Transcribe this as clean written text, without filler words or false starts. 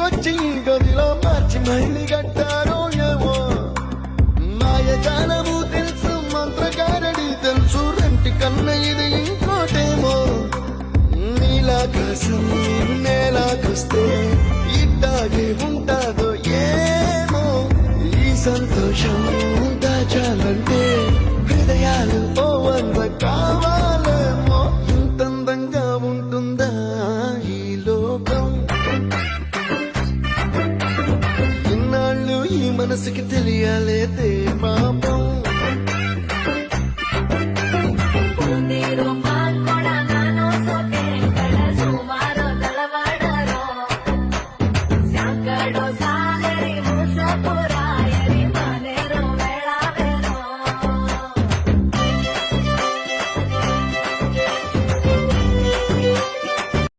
తీసుకొచ్చి గదిలో మార్చి మళ్ళీ కట్టారో ఏమో మాయజాలము తెలుసు మంత్రగారడి తెలుసు రెంటి కన్న ఇది ఇంకోటేమో నీలాకాశం నేలాకొస్తే ఇట్టాగే ఉంటాదో ఏమో ఈ సంతోషం దాచాలంటే హృదయాలు ఓ వంద కావాలేమో ఇంతందంగా ఉంటుందా ఈ లోకం ఇన్నాళ్ళు ఈ మనసుకి తెలియలేదే